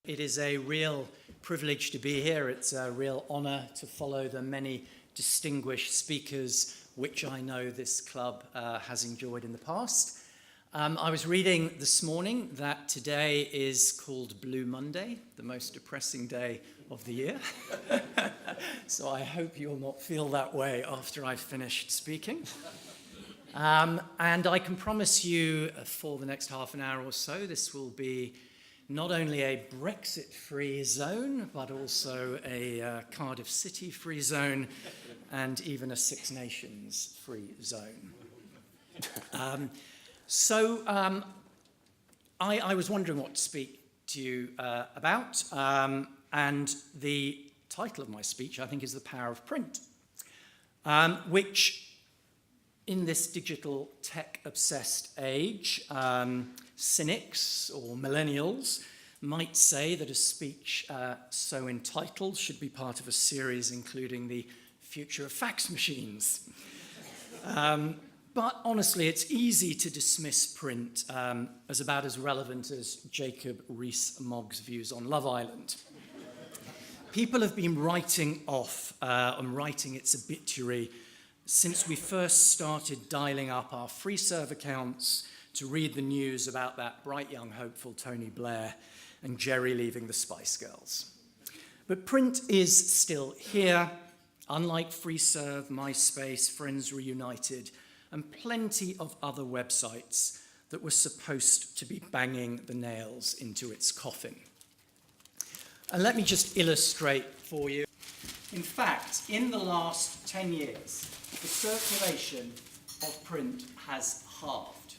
It is a real privilege to be here. It's a real honour to follow the many distinguished speakers which I know this club has enjoyed in the past. I was reading this morning that today is called Blue Monday, the most depressing day of the year. So I hope you'll not feel that way after I've finished speaking. And I can promise you for the next half an hour or so, this will be not only a Brexit-free zone, but also a Cardiff City-free zone, and even a Six Nations-free zone. I was wondering what to speak to you about, and the title of my speech, I think, is The Power of Print, which, in this digital tech-obsessed age, cynics or millennials might say that a speech so entitled should be part of a series including the future of fax machines. But honestly, it's easy to dismiss print as about as relevant as Jacob Rees-Mogg's views on Love Island. People have been writing off and writing its obituary since we first started dialing up our free serve accounts to read the news about that bright young hopeful Tony Blair and Jerry leaving the Spice Girls. But print is still here, unlike free serve, MySpace, Friends Reunited, and plenty of other websites that were supposed to be banging the nails into its coffin. And let me just illustrate for you. In fact, in the last 10 years, the circulation of print has halved,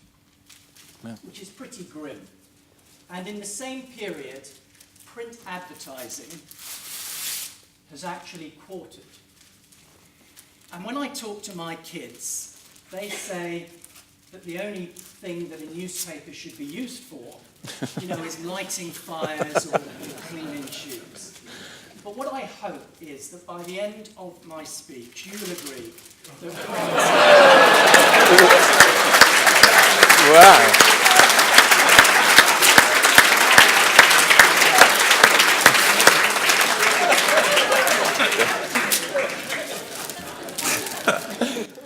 which is pretty grim. And in the same period, print advertising has actually quartered. And when I talk to my kids, they say that the only thing that a newspaper should be used for, is lighting fires or cleaning shoes. But what I hope is that by the end of my speech, you will agree that Wow.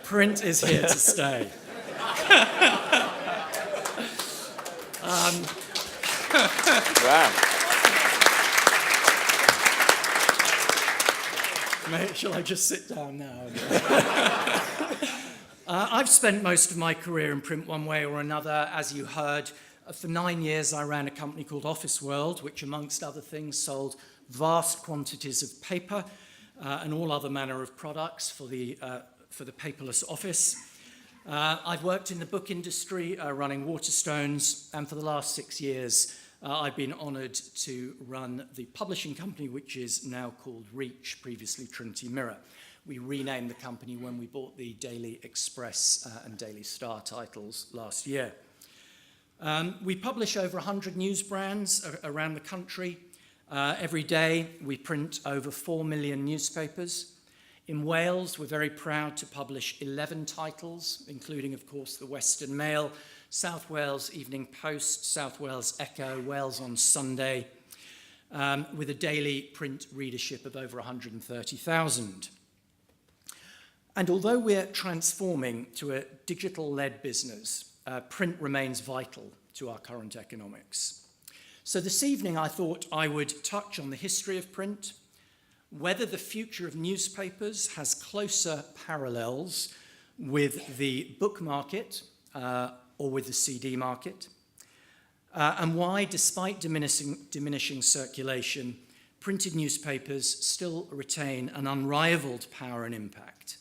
print is here to stay. Wow. Shall I just sit down now? I've spent most of my career in print one way or another, as you heard. For 9 years, I ran a company called Office World, which, amongst other things, sold vast quantities of paper and all other manner of products for the paperless office. I've worked in the book industry, running Waterstones, and for the last 6 years, I've been honoured to run the publishing company, which is now called Reach, previously Trinity Mirror. We renamed the company when we bought the Daily Express and Daily Star titles last year. We publish over 100 news brands around the country. Every day, we print over 4 million newspapers. In Wales, we're very proud to publish 11 titles, including, of course, the Western Mail, South Wales Evening Post, South Wales Echo, Wales on Sunday, with a daily print readership of over 130,000. And although we're transforming to a digital-led business, print remains vital to our current economics. So this evening, I thought I would touch on the history of print, whether the future of newspapers has closer parallels with the book market or with the CD market, and why, despite diminishing circulation, printed newspapers still retain an unrivaled power and impact.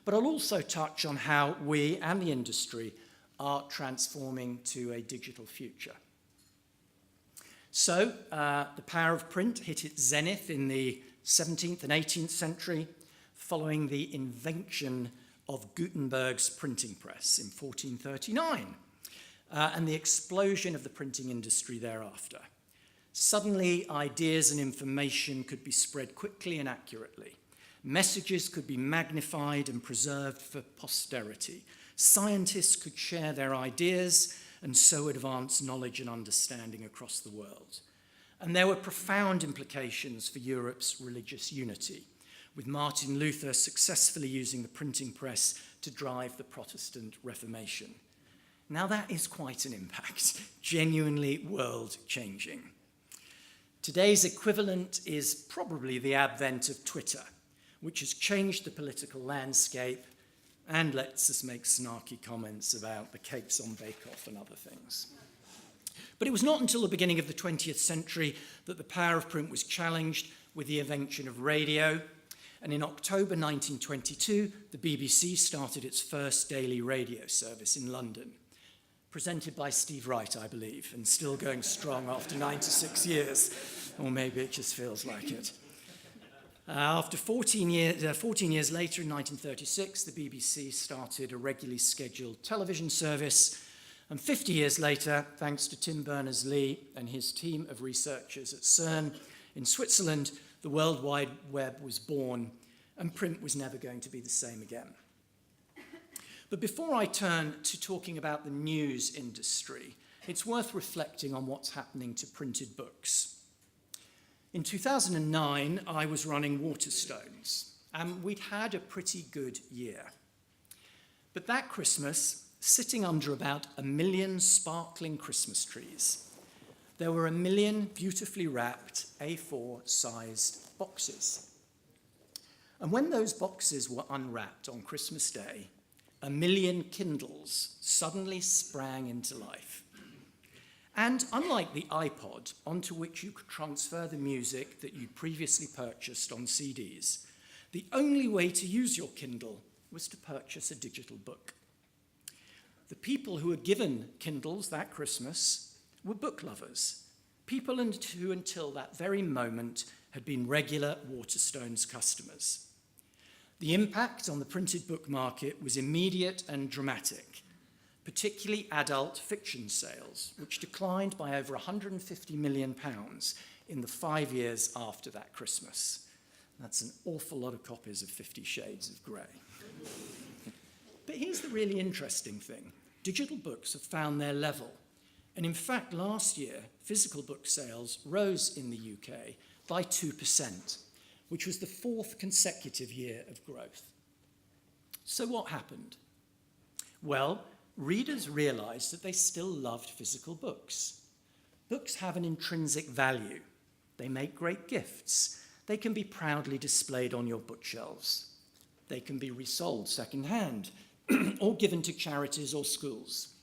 But I'll also touch on how we and the industry are transforming to a digital future. So, the power of print hit its zenith in the 17th and 18th century, following the invention of Gutenberg's printing press in 1439, and the explosion of the printing industry thereafter. Suddenly, ideas and information could be spread quickly and accurately. Messages could be magnified and preserved for posterity. Scientists could share their ideas and so advance knowledge and understanding across the world. And there were profound implications for Europe's religious unity, with Martin Luther successfully using the printing press to drive the Protestant Reformation. Now that is quite an impact, genuinely world-changing. Today's equivalent is probably the advent of Twitter, which has changed the political landscape and lets us make snarky comments about the cakes on Bake Off and other things. But it was not until the beginning of the 20th century that the power of print was challenged with the invention of radio. And in October 1922, the BBC started its first daily radio service in London, presented by Steve Wright, I believe, and still going strong after 96 years, or maybe it just feels like it. After 14 years later, in 1936, the BBC started a regularly scheduled television service. And 50 years later, thanks to Tim Berners-Lee and his team of researchers at CERN in Switzerland, the World Wide Web was born, and print was never going to be the same again. But before I turn to talking about the news industry, it's worth reflecting on what's happening to printed books. In 2009, I was running Waterstones, and we'd had a pretty good year. But that Christmas, sitting under about 1 million sparkling Christmas trees, there were 1 million beautifully wrapped A4-sized boxes. And when those boxes were unwrapped on Christmas Day, 1 million Kindles suddenly sprang into life. And unlike the iPod, onto which you could transfer the music that you'd previously purchased on CDs, the only way to use your Kindle was to purchase a digital book. The people who were given Kindles that Christmas were book lovers, people who until that very moment had been regular Waterstones customers. The impact on the printed book market was immediate and dramatic, particularly adult fiction sales, which declined by over £150 million in the 5 years after that Christmas. That's an awful lot of copies of 50 Shades of Grey. But here's the really interesting thing. Digital books have found their level. And in fact, last year, physical book sales rose in the UK by 2%, which was the 4th consecutive year of growth. So what happened? Well, readers realized that they still loved physical books. Books have an intrinsic value. They make great gifts. They can be proudly displayed on your bookshelves. They can be resold secondhand or given to charities or schools.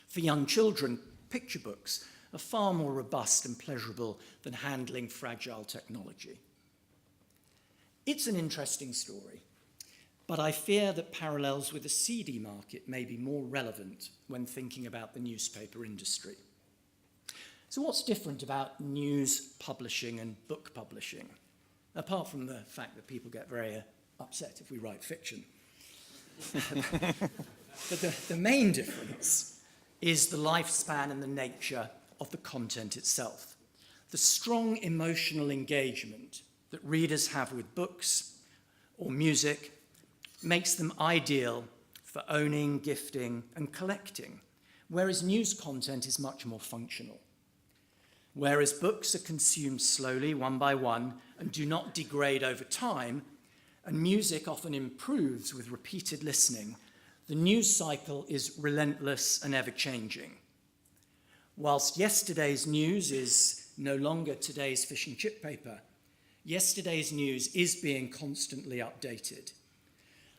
For young children, picture books are far more robust and pleasurable than handling fragile technology. It's an interesting story, but I fear that parallels with the CD market may be more relevant when thinking about the newspaper industry. So what's different about news publishing and book publishing, apart from the fact that people get very upset if we write fiction? But the main difference is the lifespan and the nature of the content itself. The strong emotional engagement that readers have with books or music makes them ideal for owning, gifting, and collecting, whereas news content is much more functional. Whereas books are consumed slowly, one by one, and do not degrade over time, and music often improves with repeated listening, the news cycle is relentless and ever-changing. Whilst yesterday's news is no longer today's fish and chip paper, yesterday's news is being constantly updated.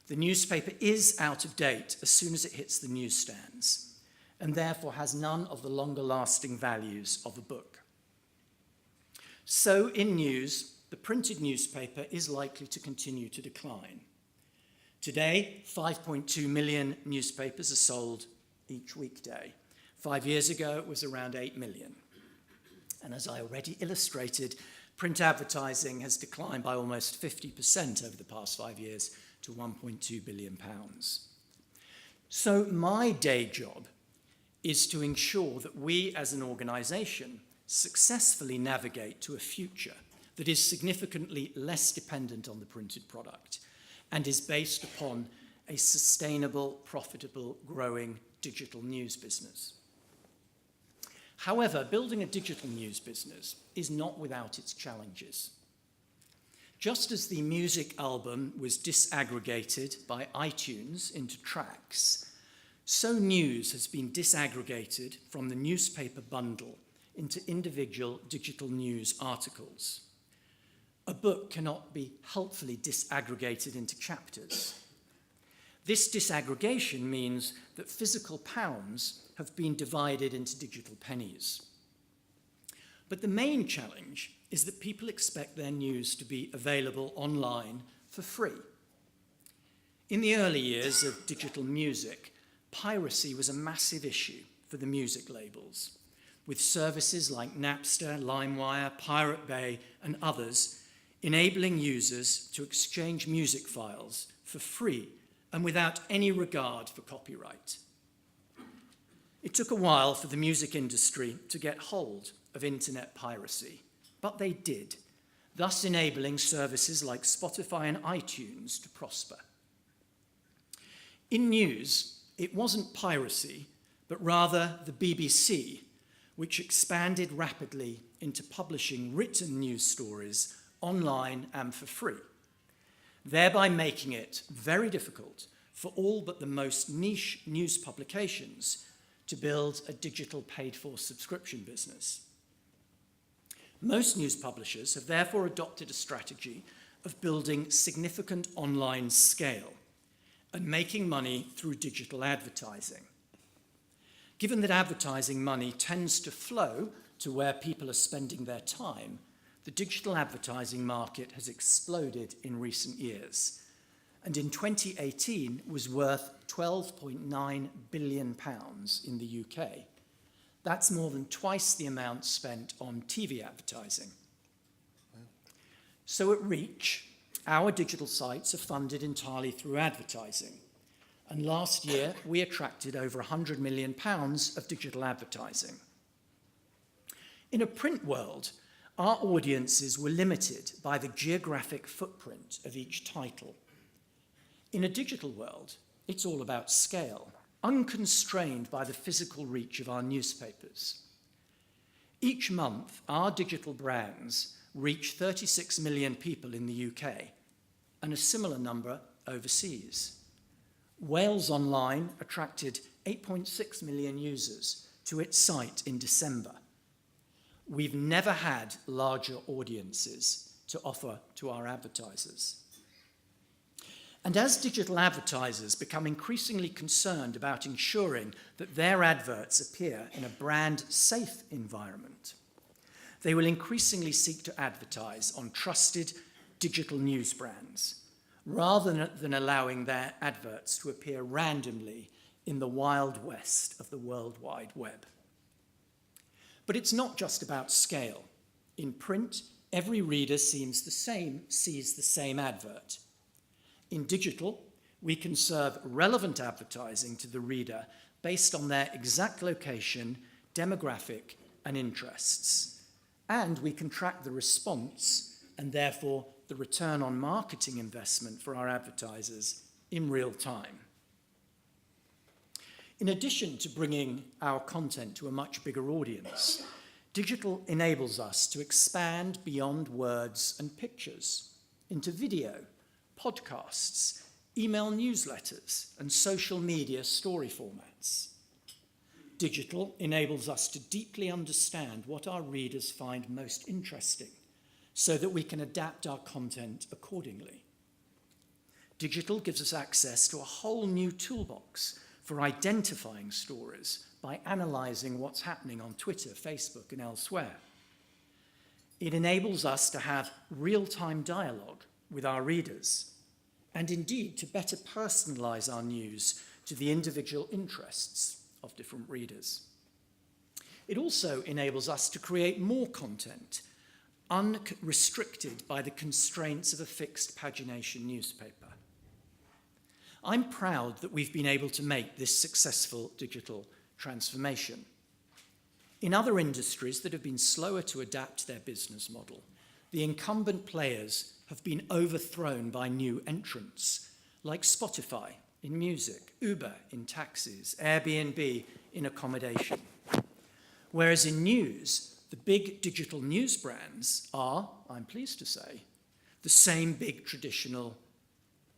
The newspaper is out of date as soon as it hits the newsstands, and therefore has none of the longer-lasting values of a book. So in news, the printed newspaper is likely to continue to decline. Today, 5.2 million newspapers are sold each weekday. 5 years ago, it was around 8 million. And as I already illustrated, print advertising has declined by almost 50% over the past 5 years to £1.2 billion. So my day job is to ensure that we as an organisation successfully navigate to a future that is significantly less dependent on the printed product and is based upon a sustainable, profitable, growing digital news business. However, building a digital news business is not without its challenges. Just as the music album was disaggregated by iTunes into tracks, so news has been disaggregated from the newspaper bundle into individual digital news articles. A book cannot be helpfully disaggregated into chapters. This disaggregation means that physical pounds have been divided into digital pennies. But the main challenge is that people expect their news to be available online for free. In the early years of digital music, piracy was a massive issue for the music labels, with services like Napster, LimeWire, Pirate Bay, and others enabling users to exchange music files for free and without any regard for copyright. It took a while for the music industry to get hold of internet piracy, but they did, thus enabling services like Spotify and iTunes to prosper. In news, it wasn't piracy, but rather the BBC, which expanded rapidly into publishing written news stories online and for free, thereby making it very difficult for all but the most niche news publications to build a digital paid-for subscription business. Most news publishers have therefore adopted a strategy of building significant online scale and making money through digital advertising. Given that advertising money tends to flow to where people are spending their time, the digital advertising market has exploded in recent years, and in 2018 was worth £12.9 billion in the UK. That's more than twice the amount spent on TV advertising. So at Reach, our digital sites are funded entirely through advertising. And last year, we attracted over £100 million of digital advertising. In a print world, our audiences were limited by the geographic footprint of each title. In a digital world, it's all about scale, unconstrained by the physical reach of our newspapers. Each month, our digital brands reach 36 million people in the UK and a similar number overseas. Wales Online attracted 8.6 million users to its site in December. We've never had larger audiences to offer to our advertisers. And as digital advertisers become increasingly concerned about ensuring that their adverts appear in a brand-safe environment, they will increasingly seek to advertise on trusted digital news brands, rather than allowing their adverts to appear randomly in the wild west of the World Wide Web. But it's not just about scale. In print, every reader sees the same advert. In digital, we can serve relevant advertising to the reader based on their exact location, demographic, and interests. And we can track the response and therefore the return on marketing investment for our advertisers in real time. In addition to bringing our content to a much bigger audience, digital enables us to expand beyond words and pictures into video, podcasts, email newsletters, and social media story formats. Digital enables us to deeply understand what our readers find most interesting so that we can adapt our content accordingly. Digital gives us access to a whole new toolbox for identifying stories by analysing what's happening on Twitter, Facebook, and elsewhere. It enables us to have real-time dialogue with our readers, and indeed to better personalise our news to the individual interests of different readers. It also enables us to create more content, unrestricted by the constraints of a fixed pagination newspaper. I'm proud that we've been able to make this successful digital transformation. In other industries that have been slower to adapt their business model, the incumbent players have been overthrown by new entrants, like Spotify in music, Uber in taxis, Airbnb in accommodation. Whereas in news, the big digital news brands are, I'm pleased to say, the same big traditional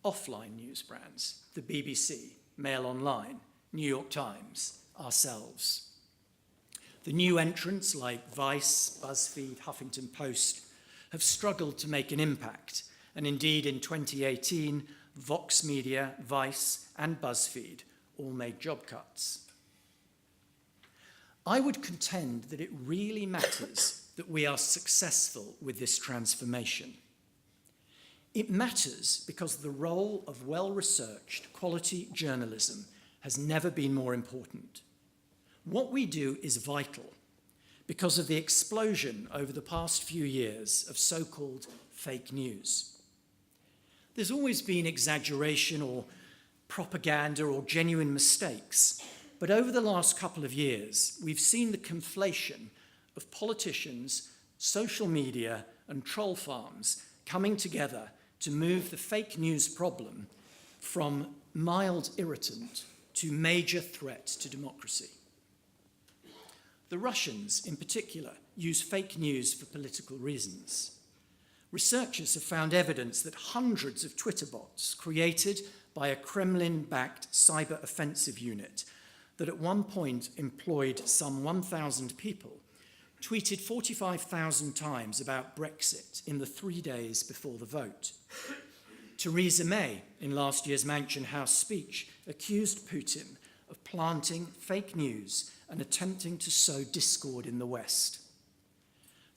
offline news brands, the BBC, Mail Online, New York Times, ourselves. The new entrants like Vice, BuzzFeed, Huffington Post have struggled to make an impact, and indeed in 2018, Vox Media, Vice, and BuzzFeed all made job cuts. I would contend that it really matters that we are successful with this transformation. It matters because the role of well-researched quality journalism has never been more important. What we do is vital because of the explosion over the past few years of so-called fake news. There's always been exaggeration or propaganda or genuine mistakes, but over the last couple of years, we've seen the conflation of politicians, social media, and troll farms coming together to move the fake news problem from mild irritant to major threat to democracy. The Russians, in particular, use fake news for political reasons. Researchers have found evidence that hundreds of Twitter bots created by a Kremlin-backed cyber offensive unit that at one point employed some 1,000 people tweeted 45,000 times about Brexit in the 3 days before the vote. Theresa May, in last year's Mansion House speech, accused Putin of planting fake news and attempting to sow discord in the West.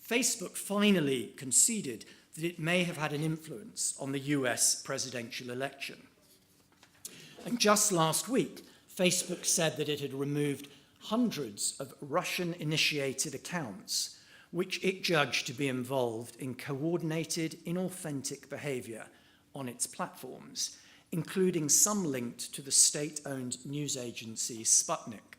Facebook finally conceded that it may have had an influence on the US presidential election. And just last week, Facebook said that it had removed hundreds of Russian-initiated accounts, which it judged to be involved in coordinated, inauthentic behavior on its platforms, including some linked to the state-owned news agency Sputnik.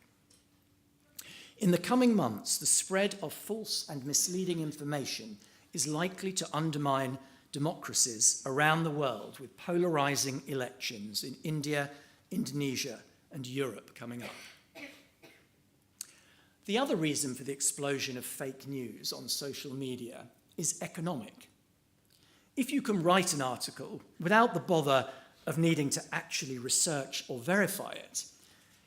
In the coming months, the spread of false and misleading information is likely to undermine democracies around the world, with polarizing elections in India, Indonesia, and Europe coming up. The other reason for the explosion of fake news on social media is economic. If you can write an article without the bother of needing to actually research or verify it,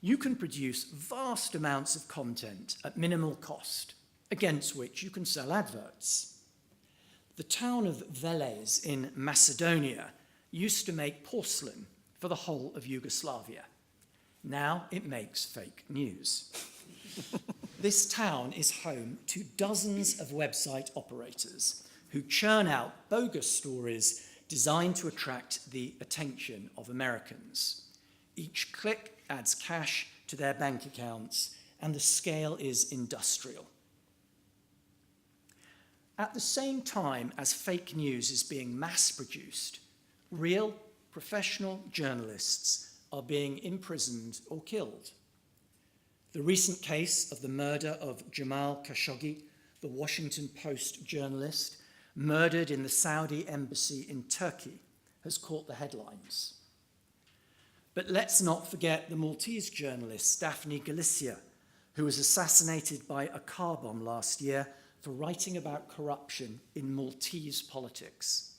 you can produce vast amounts of content at minimal cost, against which you can sell adverts. The town of Velez in Macedonia used to make porcelain for the whole of Yugoslavia. Now it makes fake news. This town is home to dozens of website operators who churn out bogus stories designed to attract the attention of Americans. Each click adds cash to their bank accounts, and the scale is industrial. At the same time as fake news is being mass-produced, real professional journalists are being imprisoned or killed. The recent case of the murder of Jamal Khashoggi, the Washington Post journalist, murdered in the Saudi embassy in Turkey, has caught the headlines. But let's not forget the Maltese journalist Daphne Galizia, who was assassinated by a car bomb last year for writing about corruption in Maltese politics.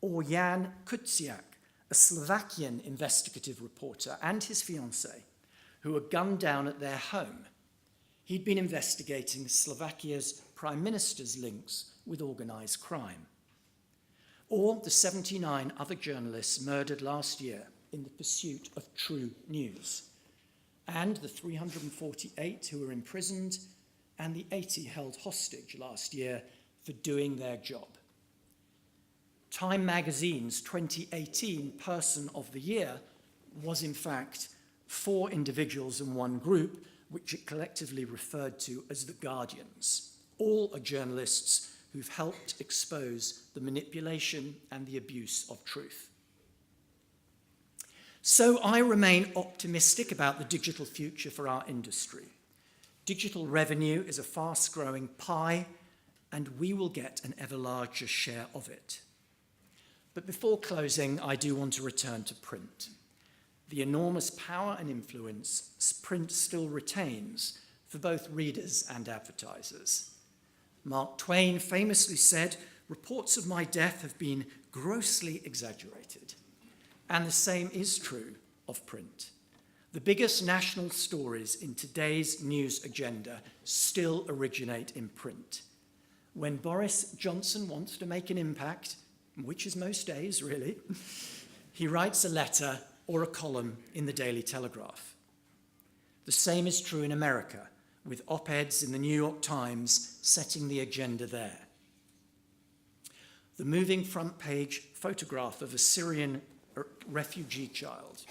Or Jan Kuciak, a Slovakian investigative reporter, and his fiancée, who were gunned down at their home. He'd been investigating Slovakia's prime minister's links with organised crime. Or the 79 other journalists murdered last year in the pursuit of true news, and the 348 who were imprisoned, and the 80 held hostage last year for doing their job. Time magazine's 2018 Person of the Year was in fact 4 individuals and 1 group, which it collectively referred to as the Guardians. All are journalists who've helped expose the manipulation and the abuse of truth. So I remain optimistic about the digital future for our industry. Digital revenue is a fast-growing pie, and we will get an ever larger share of it. But before closing, I do want to return to print. The enormous power and influence print still retains, for both readers and advertisers. Mark Twain famously said, "Reports of my death have been grossly exaggerated." And the same is true of print. The biggest national stories in today's news agenda still originate in print. When Boris Johnson wants to make an impact, which is most days really, he writes a letter or a column in the Daily Telegraph. The same is true in America, with op-eds in the New York Times setting the agenda there. The moving front page photograph of a Syrian refugee child,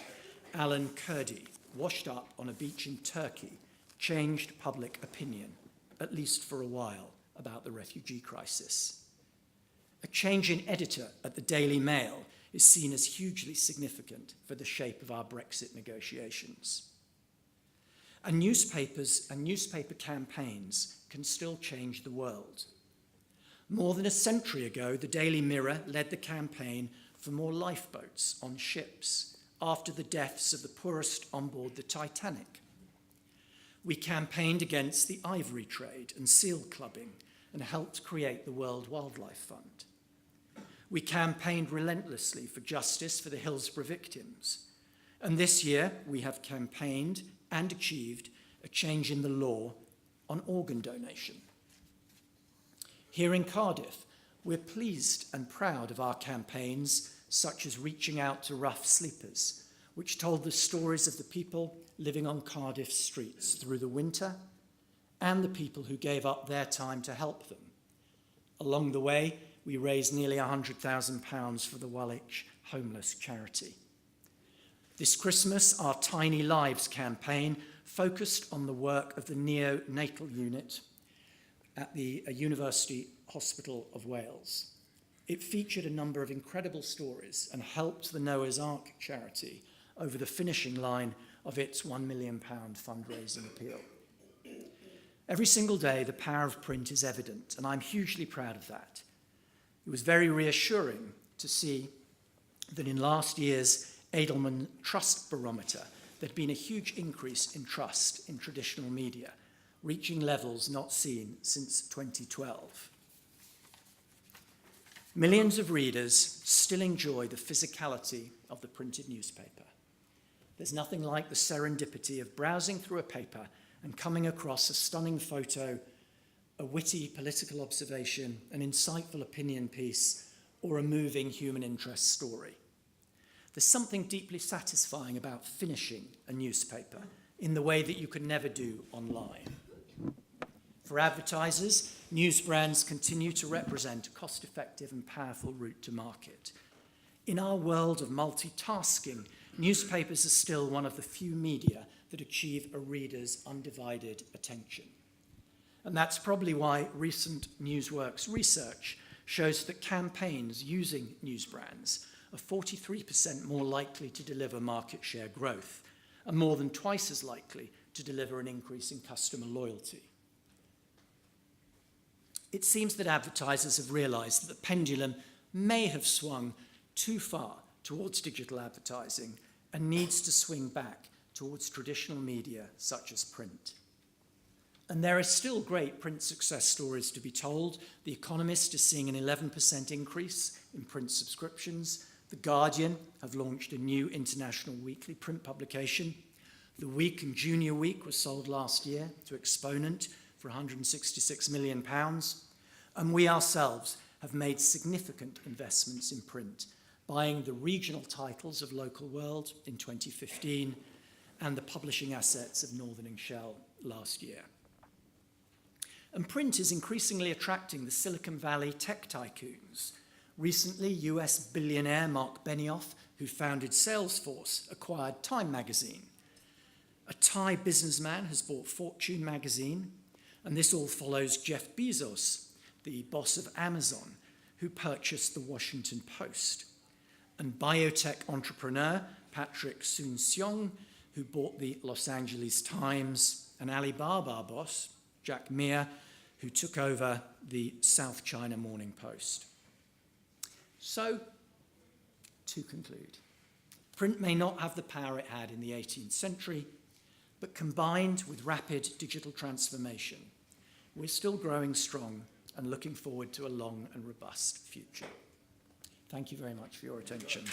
Alan Kurdi, washed up on a beach in Turkey, changed public opinion, at least for a while, about the refugee crisis. A change in editor at the Daily Mail is seen as hugely significant for the shape of our Brexit negotiations. And newspapers and newspaper campaigns can still change the world. More than a century ago, the Daily Mirror led the campaign for more lifeboats on ships after the deaths of the poorest on board the Titanic. We campaigned against the ivory trade and seal clubbing and helped create the World Wildlife Fund. We campaigned relentlessly for justice for the Hillsborough victims. And this year, we have campaigned and achieved a change in the law on organ donation. Here in Cardiff, we're pleased and proud of our campaigns, such as Reaching Out to Rough Sleepers, which told the stories of the people living on Cardiff streets through the winter and the people who gave up their time to help them. Along the way, we raised nearly £100,000 for the Woolwich Homeless Charity. This Christmas, our Tiny Lives campaign focused on the work of the neonatal unit at the University Hospital of Wales. It featured a number of incredible stories and helped the Noah's Ark charity over the finishing line of its £1 million fundraising appeal. Every single day, the power of print is evident, and I'm hugely proud of that. It was very reassuring to see that in last year's Edelman Trust Barometer, there'd been a huge increase in trust in traditional media, reaching levels not seen since 2012. Millions of readers still enjoy the physicality of the printed newspaper. There's nothing like the serendipity of browsing through a paper and coming across a stunning photo, a witty political observation, an insightful opinion piece, or a moving human interest story. There's something deeply satisfying about finishing a newspaper in the way that you can never do online. For advertisers, news brands continue to represent a cost-effective and powerful route to market. In our world of multitasking, newspapers are still one of the few media that achieve a reader's undivided attention. And that's probably why recent Newsworks research shows that campaigns using news brands are 43% more likely to deliver market share growth and more than twice as likely to deliver an increase in customer loyalty. It seems that advertisers have realized that the pendulum may have swung too far towards digital advertising and needs to swing back towards traditional media such as print. And there are still great print success stories to be told. The Economist is seeing an 11% increase in print subscriptions. The Guardian have launched a new international weekly print publication. The Week and Junior Week was sold last year to Exponent for £166 million. And we ourselves have made significant investments in print, buying the regional titles of Local World in 2015 and the publishing assets of Northern & Shell last year. And print is increasingly attracting the Silicon Valley tech tycoons. Recently, US billionaire Mark Benioff, who founded Salesforce, acquired Time magazine. A Thai businessman has bought Fortune magazine, and this all follows Jeff Bezos, the boss of Amazon, who purchased the Washington Post. And biotech entrepreneur Patrick Soon-Seong, who bought the Los Angeles Times, and Alibaba boss Jack Ma, who took over the South China Morning Post. So, to conclude, print may not have the power it had in the 18th century, but combined with rapid digital transformation, we're still growing strong and looking forward to a long and robust future. Thank you very much for your attention.